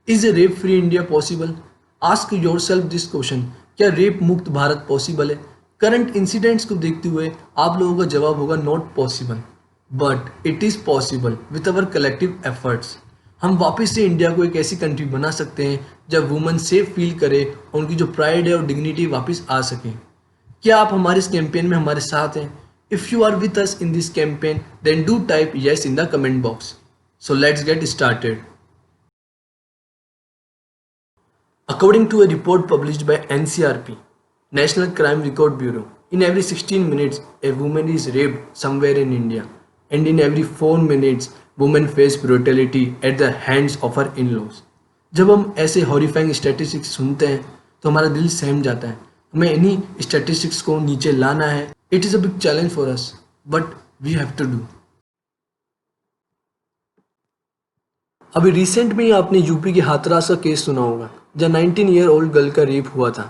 Is a rape free India possible? Ask your self this question. क्या rape मुक्त Bharat possible है? Current incidents को देखते हुए आप लोगों का जवाब होगा not possible, but it is possible with our collective efforts. हम वापस से इंडिया को एक ऐसी कंट्री बना सकते हैं जब वुमेन सेफ फील करे और उनकी जो प्राइड है और डिग्निटी वापस आ सके। क्या आप हमारे इस कैंपेन में हमारे साथ हैं? If you are with us in this campaign then do type yes in the comment box. So let's get started. According to a report published by NCRP, National Crime Record Bureau, in every 16 minutes, a woman is raped somewhere in India, and in every 4 minutes, women face brutality at the hands of her in-laws. जब हम ऐसे horrifying statistics सुनते हैं तो हमारा दिल सहम जाता है। हमें इन्हीं स्टैटिस्टिक्स को नीचे लाना है। It is a big challenge for us, but we have to do. अभी रिसेंट में ही आपने यूपी के हाथरस का केस सुना होगा, जहाँ 19 ईयर ओल्ड गर्ल का रेप हुआ था।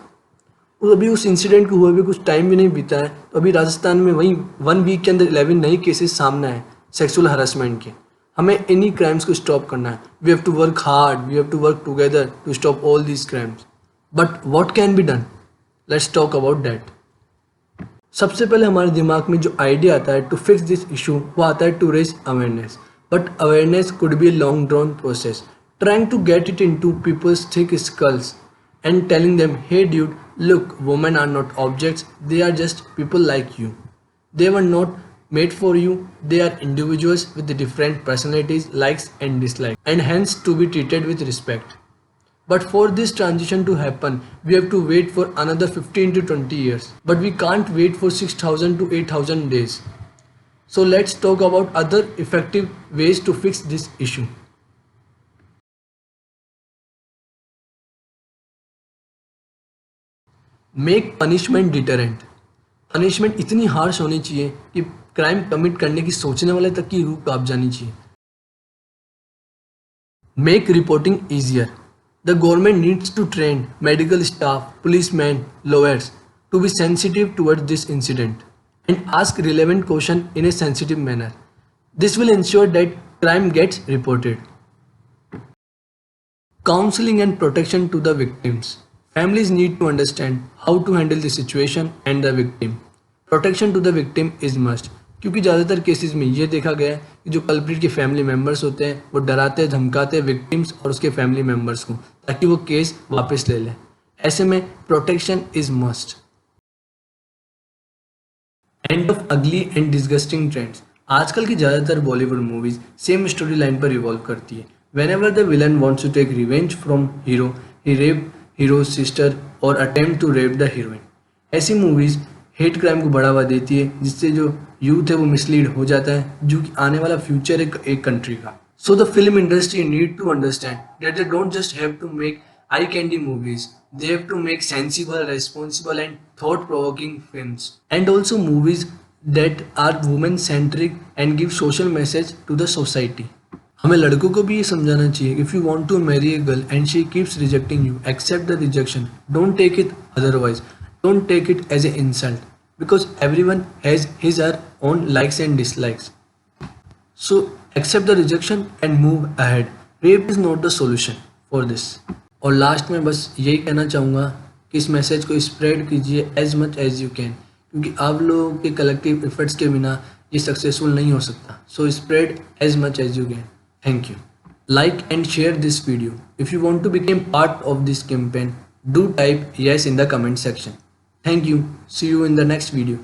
और अभी उस इंसिडेंट को हुए भी कुछ टाइम भी नहीं बीता है तो अभी राजस्थान में वहीं 1 वीक के अंदर 11 नए केसेस सामने आए सेक्सुअल हरासमेंट के। हमें इन्हीं क्राइम्स को स्टॉप करना है। We have to work hard, we have to work together to stop all these crimes. But what can be done? Let's talk about that. सबसे पहले हमारे दिमाग में जो आइडिया आता है टू फिक्स दिस इशू वो आता है to raise awareness. But awareness could be a long drawn process. Trying to get it into people's thick skulls and telling them, hey dude, look, women are not objects, they are just people like you. They were not made for you, they are individuals with different personalities, likes and dislikes, and hence to be treated with respect. But for this transition to happen, we have to wait for another 15 to 20 years. But we can't wait for 6,000 to 8,000 days. So let's talk about other effective ways to fix this issue. Make punishment deterrent. Punishment इतनी harsh होनी चाहिए कि crime commit करने की सोचने वाले तक की रूह कांप जानी चाहिए। Make reporting easier. The government needs to train medical staff, policemen, lawyers to be sensitive towards this incident and ask relevant questions in a sensitive manner. This will ensure that crime gets reported. Counseling and protection to the victims. Families need to understand how to handle the situation and the victim. Protection to the victim is must. क्योंकि ज़्यादातर cases में ये देखा गया है कि जो culprit के फैमिली मेम्बर्स होते हैं वो डराते धमकाते विक्टिम्स और उसके फैमिली मेम्बर्स को ताकि वो केस वापस ले लें। ऐसे में protection is must. End of अगली एंड डिस्गस्टिंग ट्रेंड्स। आजकल की ज़्यादातर Bollywood movies same story line पर रिवॉल्व करती है। Whenever the villain wants to take revenge from hero, he rape hero's sister or attempt to rape the heroine. ऐसी movies hate crime को बढ़ावा देती है जिससे जो यूथ है वो मिसलीड हो जाता है जो कि आने वाला फ्यूचर है एक कंट्री का। So the film industry need to understand that they don't just have to make eye candy movies, they have to make sensible, responsible and thought-provoking films and also movies that are women-centric and give social message to the society. हमें लड़कों को भी ये समझाना चाहिए if you want to marry a girl and she keeps rejecting you, accept the rejection, don't take it otherwise, don't take it as a insult because everyone has his her own likes and dislikes. So accept the rejection and move ahead. Rape is not the solution for this. और last में बस यही कहना चाहूँगा कि इस message को spread कीजिए as much as you can क्योंकि आप लोगों के कलेक्टिव एफर्ट्स के बिना ये सक्सेसफुल नहीं हो सकता. So spread as much as you can. Thank you. Like and share this video. If you want to become part of this campaign, do type yes in the comment section. Thank you. See you in the next video.